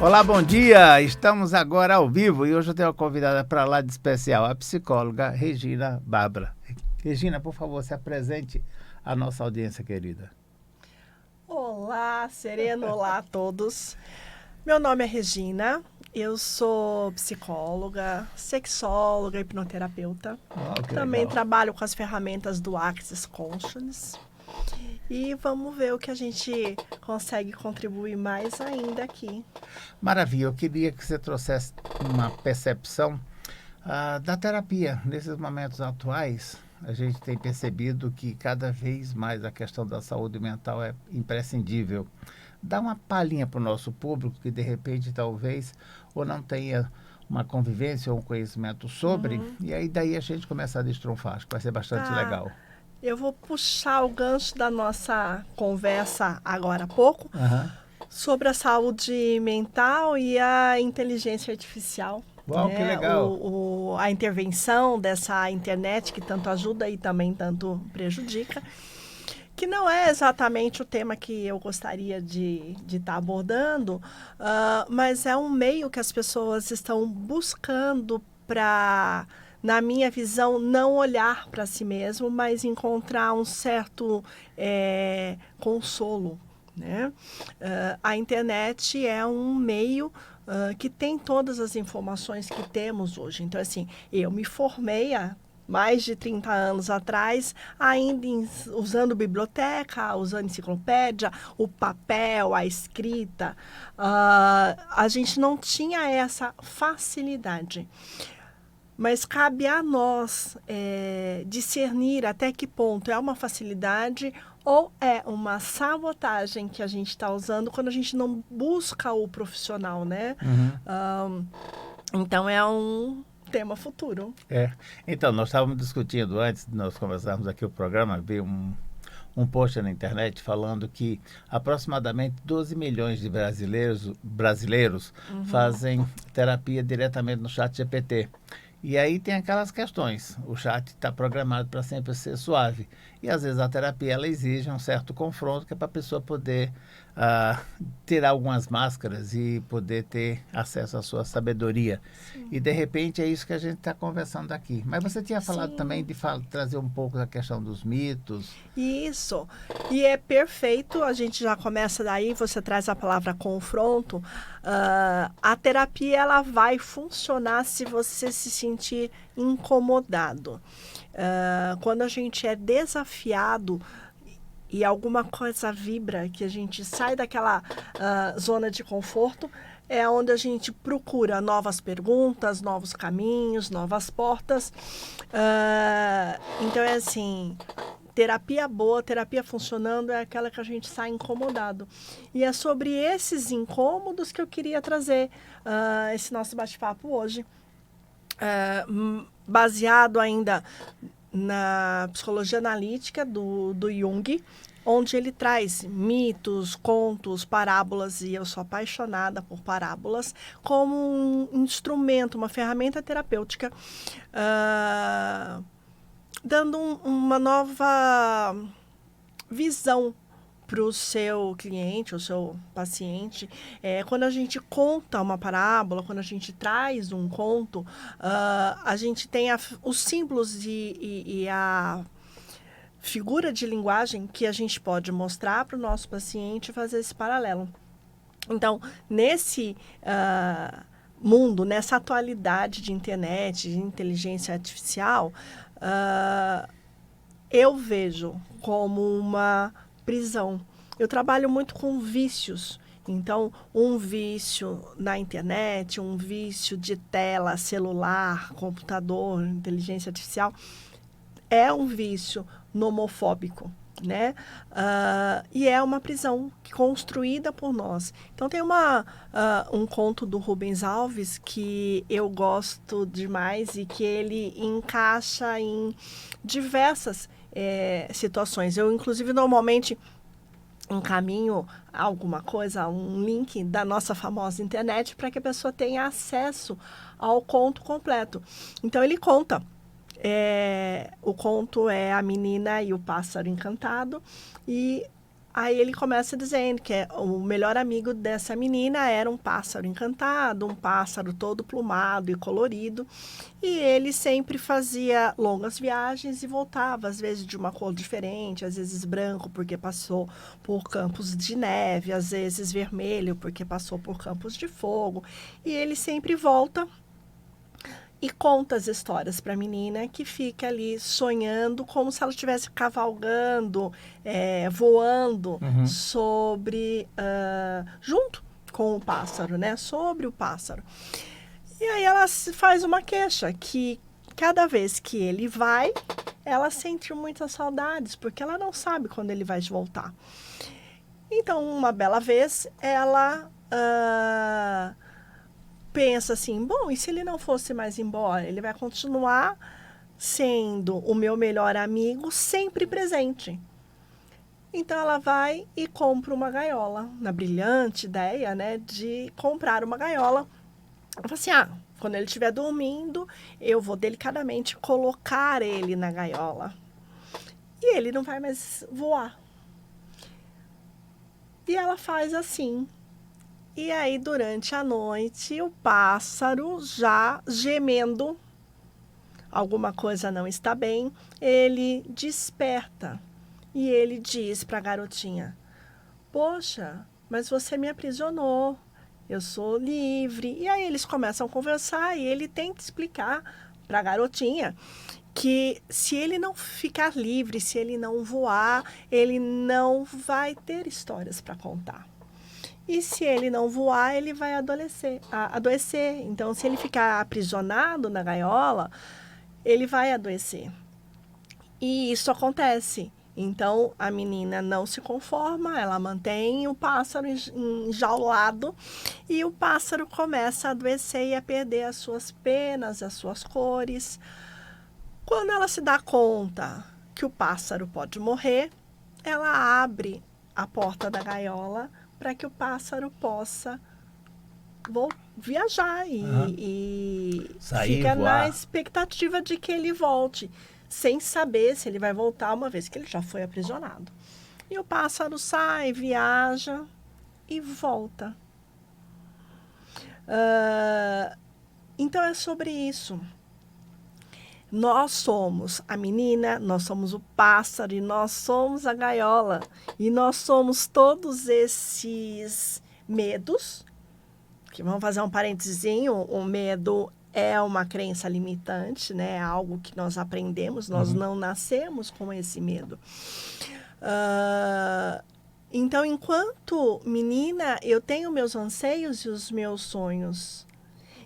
Olá, bom dia! Estamos agora ao vivo e hoje eu tenho uma convidada para lá de especial, a psicóloga Regina Bárbara. Regina, por favor, se apresente à nossa audiência querida. Olá, Sereno, olá a todos. Meu nome é Regina, eu sou psicóloga, sexóloga, hipnoterapeuta. Que Também legal. trabalho com as ferramentas do Access Consciousness. E vamos ver o que a gente consegue contribuir mais ainda aqui. Maravilha, eu queria que você trouxesse uma percepção da terapia. Nesses momentos atuais, a gente tem percebido que cada vez mais a questão da saúde mental é imprescindível. Dá uma palhinha para o nosso público que, de repente, talvez, ou não tenha uma convivência ou um conhecimento sobre, e aí daí a gente começa a destronfar. Acho que vai ser bastante legal. Eu vou puxar o gancho da nossa conversa agora há pouco sobre a saúde mental e a inteligência artificial. Uau, que legal! A intervenção dessa internet que tanto ajuda e também tanto prejudica, que não é exatamente o tema que eu gostaria de estar abordando, mas é um meio que as pessoas estão buscando para, na minha visão, não olhar para si mesmo, mas encontrar um certo consolo. Né? A internet é um meio que tem todas as informações que temos hoje. Então, assim, eu me formei há mais de 30 anos atrás, ainda usando biblioteca, usando enciclopédia, o papel, a escrita. A gente não tinha essa facilidade. Mas cabe a nós discernir até que ponto é uma facilidade ou é uma sabotagem que a gente está usando quando a gente não busca o profissional, né? Então, é um tema futuro. Então, nós estávamos discutindo antes de nós começarmos aqui o programa, vi um post na internet falando que aproximadamente 12 milhões de brasileiros fazem terapia diretamente no ChatGPT. E aí tem aquelas questões, o chat está programado para sempre ser suave. E às vezes a terapia ela exige um certo confronto que é para a pessoa poder tirar algumas máscaras e poder ter acesso à sua sabedoria. Sim. E de repente é isso que a gente está conversando aqui. Mas você tinha falado também de trazer um pouco da questão dos mitos. Isso, e é perfeito, a gente já começa daí, você traz a palavra confronto. A terapia ela vai funcionar se você se sentir incomodado. Quando a gente é desafiado e alguma coisa vibra, que a gente sai daquela zona de conforto, é onde a gente procura novas perguntas, novos caminhos, novas portas. Então, é assim, terapia boa, terapia funcionando é aquela que a gente sai incomodado. E é sobre esses incômodos que eu queria trazer esse nosso bate-papo hoje. Baseado ainda na psicologia analítica do Jung, onde ele traz mitos, contos, parábolas, e eu sou apaixonada por parábolas, como um instrumento, uma ferramenta terapêutica, dando uma nova visão para o seu cliente, o seu paciente. Quando a gente conta uma parábola, quando a gente traz um conto, a gente tem os símbolos e a figura de linguagem que a gente pode mostrar para o nosso paciente e fazer esse paralelo. Então, nesse mundo, nessa atualidade de internet, de inteligência artificial, eu vejo como uma prisão. Eu trabalho muito com vícios. Então, um vício na internet, um vício de tela, celular, computador, inteligência artificial, é um vício nomofóbico, né? E é uma prisão construída por nós. Então, tem um conto do Rubens Alves que eu gosto demais e que ele encaixa em diversas situações. Eu, inclusive, normalmente encaminho alguma coisa, um link da nossa famosa internet para que a pessoa tenha acesso ao conto completo. Então, ele conta. O conto é A Menina e o Pássaro Encantado, e Aí ele começa dizendo que o melhor amigo dessa menina era um pássaro encantado, um pássaro todo plumado e colorido. E ele sempre fazia longas viagens e voltava, às vezes de uma cor diferente, às vezes branco, porque passou por campos de neve, às vezes vermelho, porque passou por campos de fogo. E ele sempre volta e conta as histórias para a menina, que fica ali sonhando como se ela estivesse cavalgando, voando sobre, junto com o pássaro, né? Sobre o pássaro. E aí ela faz uma queixa que cada vez que ele vai, ela sente muitas saudades, porque ela não sabe quando ele vai voltar. Então, uma bela vez, ela pensa assim, bom, e se ele não fosse mais embora? Ele vai continuar sendo o meu melhor amigo, sempre presente. Então, ela vai e compra uma gaiola, na brilhante ideia, né, de comprar uma gaiola. Ela fala assim, quando ele estiver dormindo, eu vou delicadamente colocar ele na gaiola. E ele não vai mais voar. E ela faz assim. E aí, durante a noite, o pássaro já gemendo, alguma coisa não está bem, ele desperta. E ele diz para a garotinha, poxa, mas você me aprisionou, eu sou livre. E aí eles começam a conversar e ele tenta explicar para a garotinha que se ele não ficar livre, se ele não voar, ele não vai ter histórias para contar. E se ele não voar, ele vai adoecer. Então, se ele ficar aprisionado na gaiola, ele vai adoecer. E isso acontece. Então, a menina não se conforma, ela mantém o pássaro enjaulado e o pássaro começa a adoecer e a perder as suas penas, as suas cores. Quando ela se dá conta que o pássaro pode morrer, ela abre a porta da gaiola para que o pássaro possa viajar e fica na expectativa de que ele volte, sem saber se ele vai voltar, uma vez que ele já foi aprisionado. E o pássaro sai, viaja e volta. Então é sobre isso. Nós somos a menina, nós somos o pássaro e nós somos a gaiola. E nós somos todos esses medos, que vamos fazer um parentezinho, o medo é uma crença limitante, né? É algo que nós aprendemos, nós não nascemos com esse medo. Então, enquanto menina, eu tenho meus anseios e os meus sonhos.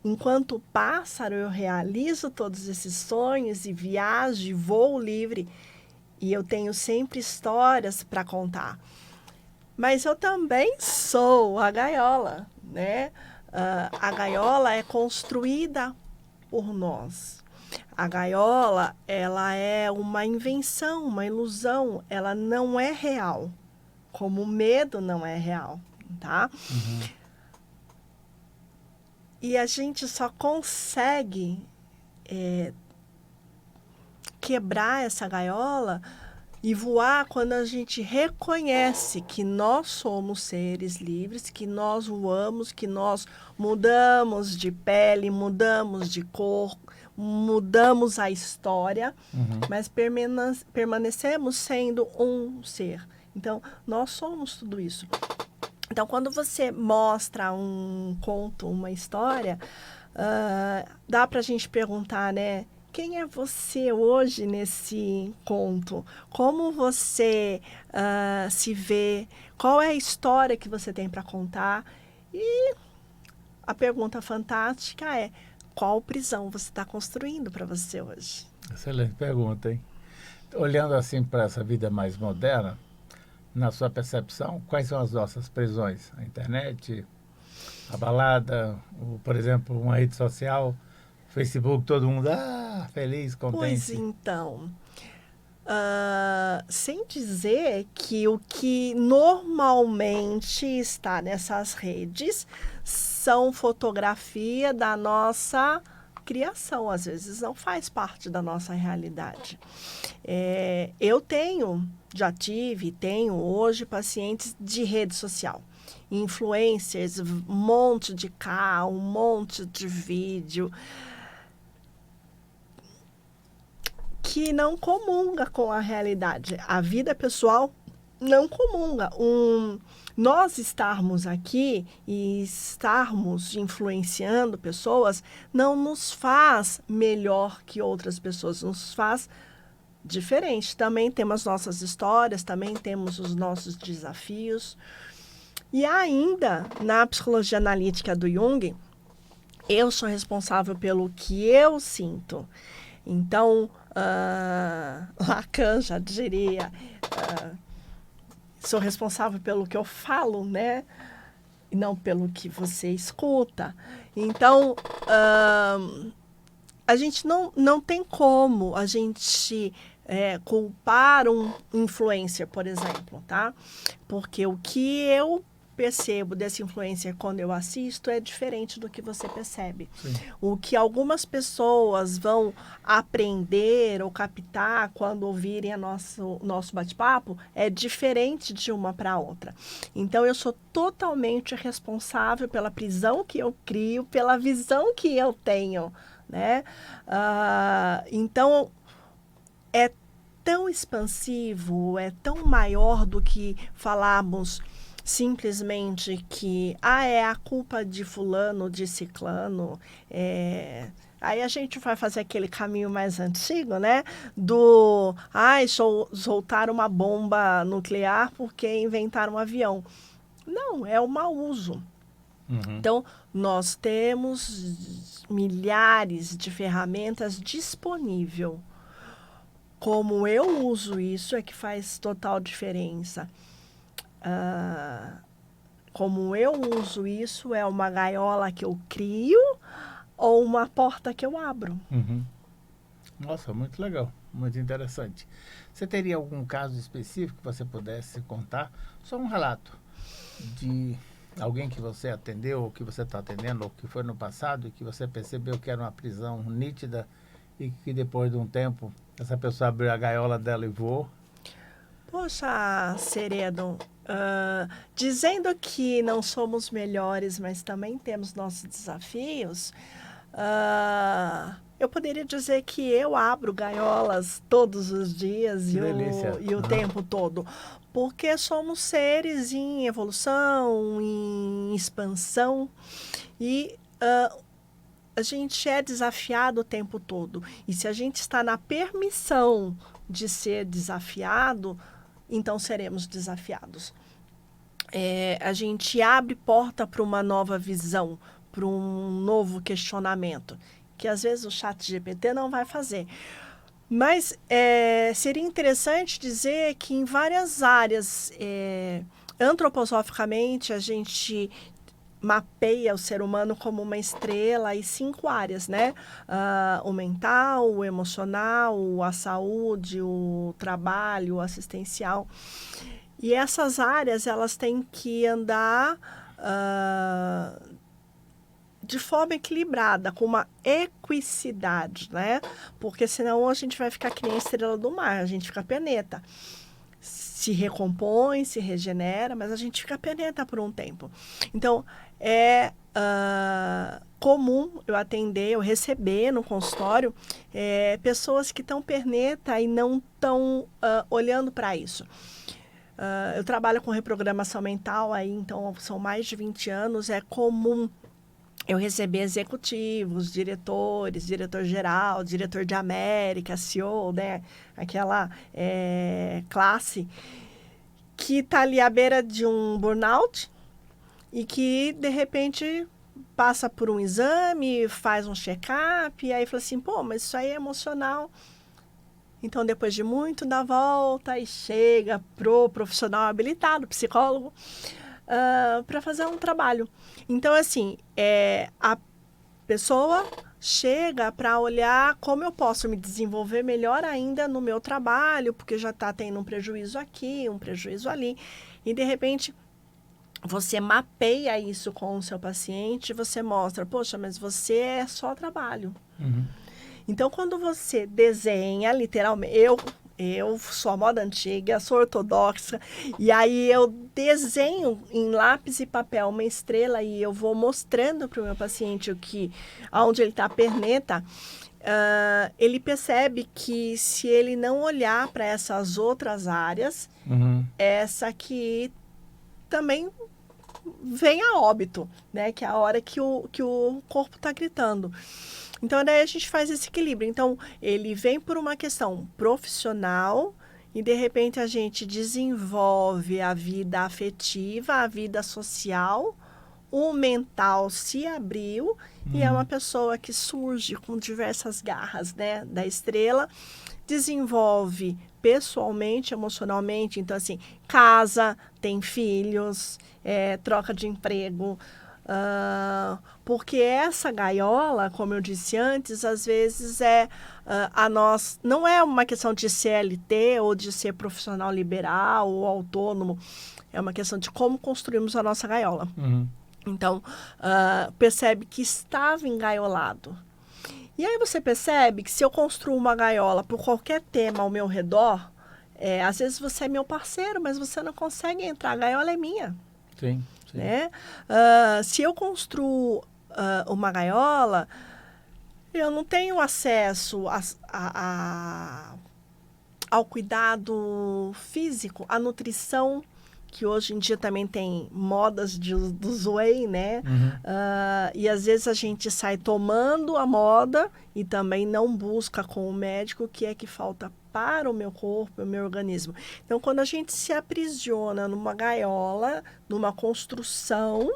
Enquanto pássaro, eu realizo todos esses sonhos e viajo e voo livre. E eu tenho sempre histórias para contar. Mas eu também sou a gaiola, né? A gaiola é construída por nós. A gaiola, ela é uma invenção, uma ilusão. Ela não é real, como o medo não é real, tá? E a gente só consegue quebrar essa gaiola e voar quando a gente reconhece que nós somos seres livres, que nós voamos, que nós mudamos de pele, mudamos de cor, mudamos a história, mas permanecemos sendo um ser. Então, nós somos tudo isso. Então, quando você mostra um conto, uma história, dá para a gente perguntar, né? Quem é você hoje nesse conto? Como você se vê? Qual é a história que você tem para contar? E a pergunta fantástica é, qual prisão você está construindo para você hoje? Excelente pergunta, hein? Olhando assim para essa vida mais moderna, na sua percepção, quais são as nossas prisões? A internet, a balada, por exemplo, uma rede social, Facebook, todo mundo feliz, contente. Pois então, sem dizer que o que normalmente está nessas redes são fotografia da nossa criação, às vezes não faz parte da nossa realidade. Já tive e tenho hoje pacientes de rede social, influencers, um monte de carro, um monte de vídeo, que não comunga com a realidade. A vida pessoal não comunga. Nós estarmos aqui e estarmos influenciando pessoas não nos faz melhor que outras pessoas, nos faz diferente. Também temos nossas histórias, também temos os nossos desafios. E ainda, na psicologia analítica do Jung, eu sou responsável pelo que eu sinto. Então, Lacan já diria, sou responsável pelo que eu falo, né? E não pelo que você escuta. Então, a gente não tem como a gente culpar um influencer, por exemplo, tá? Porque o que eu percebo desse influencer quando eu assisto é diferente do que você percebe. Sim. O que algumas pessoas vão aprender ou captar quando ouvirem nosso bate-papo é diferente de uma para outra. Então, eu sou totalmente responsável pela prisão que eu crio, pela visão que eu tenho, né? Então, é tão expansivo, é tão maior do que falarmos simplesmente que é a culpa de fulano, de ciclano. Aí a gente vai fazer aquele caminho mais antigo, né? Soltaram uma bomba nuclear porque inventaram um avião. Não, é o mau uso. Uhum. Então, nós temos milhares de ferramentas disponíveis. Como eu uso isso é que faz total diferença. Como eu uso isso é uma gaiola que eu crio ou uma porta que eu abro. Uhum. Nossa, muito legal, muito interessante. Você teria algum caso específico que você pudesse contar? Só um relato de alguém que você atendeu, ou que você está atendendo, ou que foi no passado e que você percebeu que era uma prisão nítida e que depois de um tempo essa pessoa abriu a gaiola dela e voou? Poxa, Seredo, dizendo que não somos melhores, mas também temos nossos desafios, eu poderia dizer que eu abro gaiolas todos os dias e o tempo todo, porque somos seres em evolução, em expansão, e a gente é desafiado o tempo todo. E se a gente está na permissão de ser desafiado, então seremos desafiados. A gente abre porta para uma nova visão, para um novo questionamento, que às vezes o ChatGPT não vai fazer. Mas seria interessante dizer que em várias áreas, antroposoficamente, a gente mapeia o ser humano como uma estrela e 5 áreas, né? O mental, o emocional, a saúde, o trabalho, o assistencial. E essas áreas, elas têm que andar de forma equilibrada, com uma equicidade, né? Porque senão a gente vai ficar que nem a estrela do mar, a gente fica peneta. Se recompõe, se regenera, mas a gente fica peneta por um tempo. Então, é comum eu receber no consultório pessoas que estão perneta e não estão olhando para isso. Eu trabalho com reprogramação mental, aí, então são mais de 20 anos, é comum eu receber executivos, diretores, diretor-geral, diretor de América, CEO, né? Aquela classe que está ali à beira de um burnout e que, de repente, passa por um exame, faz um check-up, e aí fala assim, mas isso aí é emocional. Então, depois de muito, dá volta e chega pro profissional habilitado, psicólogo, para fazer um trabalho. Então, assim, a pessoa chega para olhar como eu posso me desenvolver melhor ainda no meu trabalho, porque já está tendo um prejuízo aqui, um prejuízo ali. E, de repente, você mapeia isso com o seu paciente, você mostra, poxa, mas você é só trabalho. Uhum. Então, quando você desenha, literalmente, eu sou a moda antiga, sou ortodoxa, e aí eu desenho em lápis e papel uma estrela e eu vou mostrando para o meu paciente onde ele está a perneta, ele percebe que se ele não olhar para essas outras áreas, essa aqui também vem a óbito, né? Que é a hora que o corpo está gritando. Então, daí a gente faz esse equilíbrio. Então, ele vem por uma questão profissional e, de repente, a gente desenvolve a vida afetiva, a vida social, o mental se abriu e é uma pessoa que surge com diversas garras, né, da estrela, desenvolve pessoalmente, emocionalmente, então assim, casa, tem filhos, troca de emprego, porque essa gaiola, como eu disse antes, às vezes não é uma questão de CLT ou de ser profissional liberal ou autônomo, é uma questão de como construímos a nossa gaiola. Então, percebe que estava engaiolado. E aí você percebe que se eu construo uma gaiola por qualquer tema ao meu redor, às vezes você é meu parceiro, mas você não consegue entrar, a gaiola é minha. Sim, sim. Né? Se eu construo uma gaiola, eu não tenho acesso ao cuidado físico, à nutrição, que hoje em dia também tem modas do whey, né? E às vezes a gente sai tomando a moda e também não busca com o médico o que é que falta para o meu corpo, o meu organismo. Então, quando a gente se aprisiona numa gaiola, numa construção,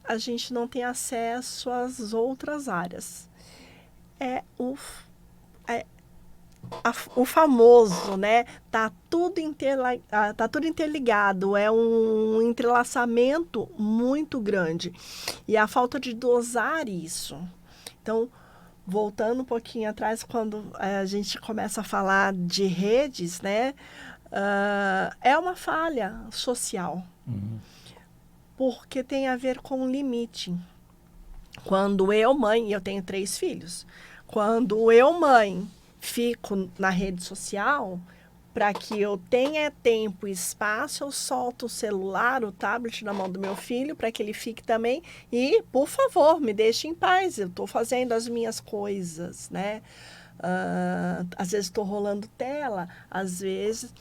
a gente não tem acesso às outras áreas. O famoso, né? Tá tudo interligado, é um entrelaçamento muito grande. E a falta de dosar isso. Então, voltando um pouquinho atrás, quando a gente começa a falar de redes, né? É uma falha social. Porque tem a ver com limite. Quando eu, mãe, eu tenho 3 filhos. Quando eu, mãe, fico na rede social, para que eu tenha tempo e espaço, eu solto o celular, o tablet na mão do meu filho, para que ele fique também. E, por favor, me deixe em paz, eu estou fazendo as minhas coisas, né? Às vezes estou rolando tela, às vezes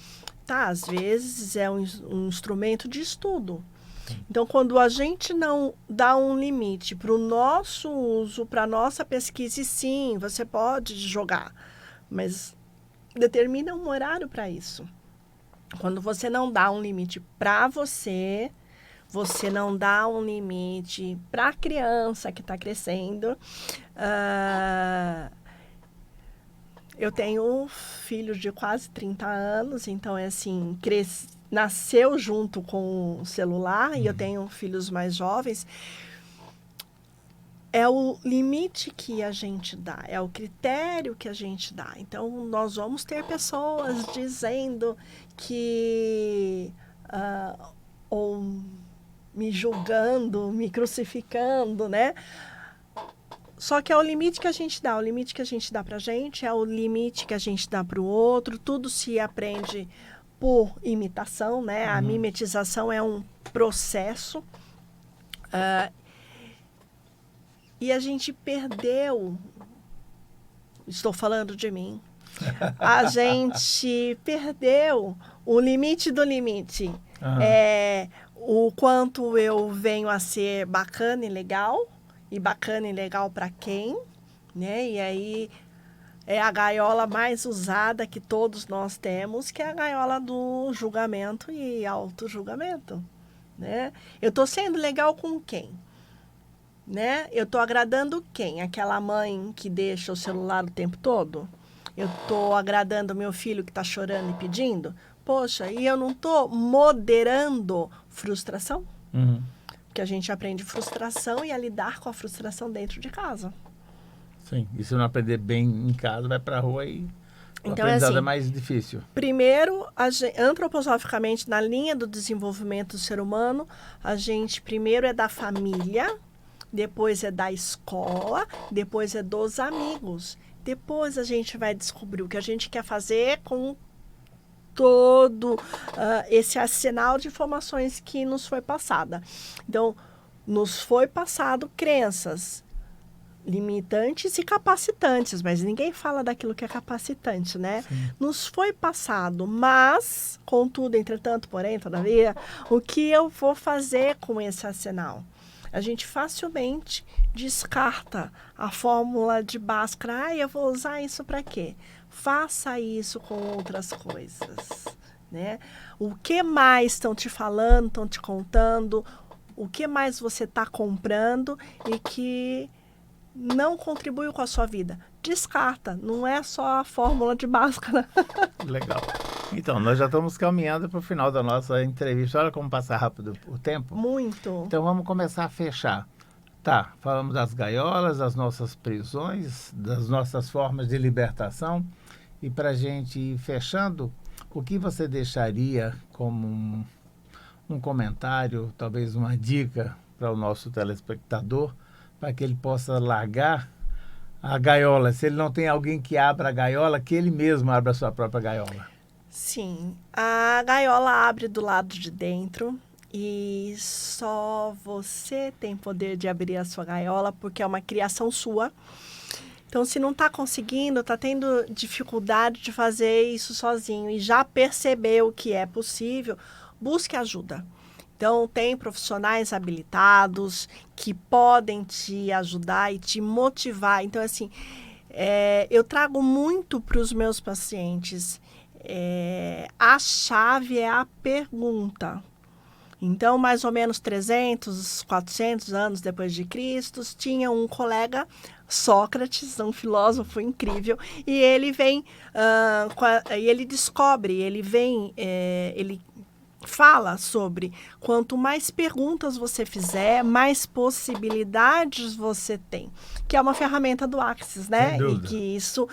é um instrumento de estudo. Então, quando a gente não dá um limite para o nosso uso, para a nossa pesquisa, e sim, você pode jogar, mas determina um horário para isso. Quando você não dá um limite para você, você não dá um limite para a criança que está crescendo. Eu tenho um filho de quase 30 anos, então é assim, nasceu junto com o celular, e eu tenho filhos mais jovens. É o limite que a gente dá, é o critério que a gente dá. Então, nós vamos ter pessoas dizendo que... ou me julgando, me crucificando, né? Só que é o limite que a gente dá. O limite que a gente dá pra gente é o limite que a gente dá pro outro. Tudo se aprende por imitação, né? A mimetização é um processo. E a gente perdeu... Estou falando de mim. A gente perdeu o limite do limite. O quanto eu venho a ser bacana e legal. E bacana e legal para quem, né? E aí é a gaiola mais usada que todos nós temos, que é a gaiola do julgamento e auto-julgamento, né? Eu estou sendo legal com quem? Né? Eu estou agradando quem? Aquela mãe que deixa o celular o tempo todo? Eu estou agradando meu filho que está chorando e pedindo? Poxa, e eu não estou moderando frustração? Que a gente aprende frustração e a lidar com a frustração dentro de casa. Sim, e se não aprender bem em casa, vai para a rua e O Então, é aprendizado assim, é mais difícil. primeiro, antroposoficamente, na linha do desenvolvimento do ser humano, a gente primeiro é da família, depois é da escola, depois é dos amigos. Depois a gente vai descobrir o que a gente quer fazer com todo esse arsenal de informações que nos foi passada. Então, nos foi passado crenças limitantes e capacitantes, mas ninguém fala daquilo que é capacitante, né? Sim. Nos foi passado, mas, contudo, entretanto, porém, todavia, o que eu vou fazer com esse arsenal? A gente facilmente descarta a fórmula de Bhaskara. Ah, eu vou usar isso para quê? Faça isso com outras coisas, né? O que mais estão te falando, estão te contando, o que mais você está comprando e que não contribui com a sua vida? Descarta, não é só a fórmula de Bhaskara. Legal. Então, nós já estamos caminhando para o final da nossa entrevista. Olha como passa rápido o tempo. Muito. Então, vamos começar a fechar. Tá, falamos das gaiolas, das nossas prisões, das nossas formas de libertação. E para a gente ir fechando, o que você deixaria como um comentário, talvez uma dica para o nosso telespectador, para que ele possa largar a gaiola? Se ele não tem alguém que abra a gaiola, que ele mesmo abra a sua própria gaiola. Sim, a gaiola abre do lado de dentro e só você tem poder de abrir a sua gaiola, porque é uma criação sua. Então, se não está conseguindo, está tendo dificuldade de fazer isso sozinho e já percebeu que é possível, busque ajuda. Então, tem profissionais habilitados que podem te ajudar e te motivar. Então, assim, eu trago muito para os meus pacientes. A chave é a pergunta. Então, mais ou menos 300, 400 anos depois de Cristo, tinha um colega, Sócrates, um filósofo incrível, e ele vem, e ele descobre, ele fala sobre quanto mais perguntas você fizer, mais possibilidades você tem, que é uma ferramenta do Axis, né? Sem dúvida. E que isso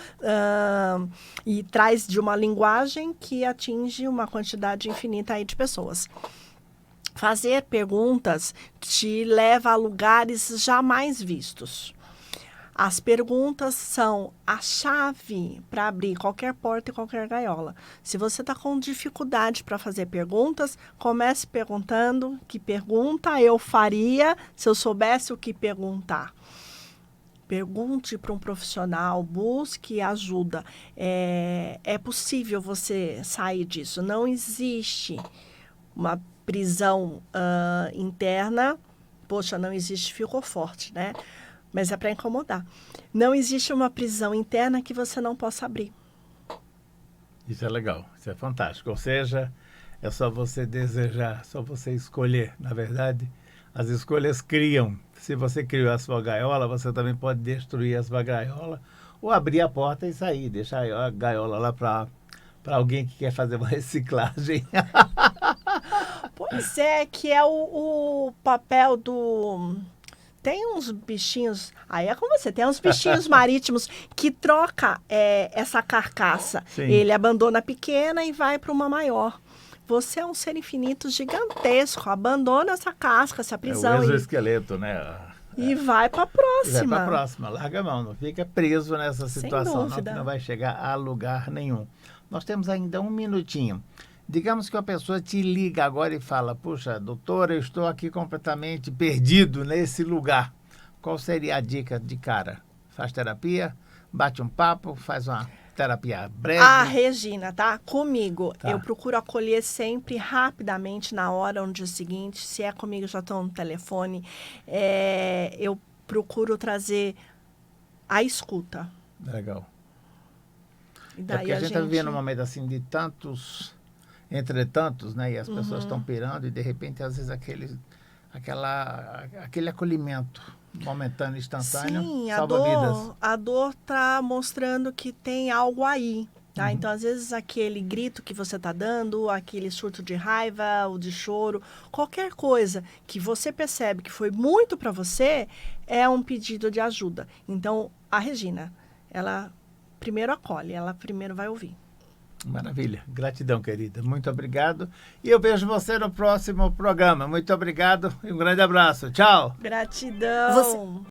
e traz de uma linguagem que atinge uma quantidade infinita aí de pessoas. Fazer perguntas te leva a lugares jamais vistos. As perguntas são a chave para abrir qualquer porta e qualquer gaiola. Se você está com dificuldade para fazer perguntas, comece perguntando que pergunta eu faria se eu soubesse o que perguntar. Pergunte para um profissional, busque ajuda. É possível você sair disso. Não existe uma prisão interna. Poxa, não existe, ficou forte, né? Mas é para incomodar. Não existe uma prisão interna que você não possa abrir. Isso é legal, isso é fantástico. Ou seja, é só você desejar, só você escolher. Na verdade, as escolhas criam. Se você criou a sua gaiola, você também pode destruir a sua gaiola ou abrir a porta e sair, deixar a gaiola lá para alguém que quer fazer uma reciclagem. Pois é, que é o papel do... Tem uns bichinhos, aí é com você, tem uns bichinhos marítimos que troca essa carcaça. Sim. Ele abandona a pequena e vai para uma maior. Você é um ser infinito gigantesco, abandona essa casca, essa prisão. É o exoesqueleto, né? E vai para a próxima. E vai para a próxima, larga a mão, não fica preso nessa situação, não, que não vai chegar a lugar nenhum. Nós temos ainda um minutinho. Digamos que uma pessoa te liga agora e fala, puxa, doutora, eu estou aqui completamente perdido nesse lugar. Qual seria a dica de cara? Faz terapia, bate um papo, faz uma terapia breve? Ah, Regina, tá? Comigo. Tá. Eu procuro acolher sempre, rapidamente, na hora, no dia seguinte. Se é comigo, já estou no telefone. Eu procuro trazer a escuta. Legal. E daí porque a gente está vivendo um momento assim de tantos... entretantos, né? E as pessoas estão pirando e, de repente, às vezes, aquele acolhimento momentâneo, instantâneo, sim, salva vidas. A dor está mostrando que tem algo aí, tá? Então, às vezes, aquele grito que você está dando, aquele surto de raiva ou de choro, qualquer coisa que você percebe que foi muito para você, é um pedido de ajuda. Então, a Regina, ela primeiro acolhe, ela primeiro vai ouvir. Maravilha. Gratidão, querida. Muito obrigado. E eu vejo você no próximo programa. Muito obrigado e um grande abraço. Tchau. Gratidão.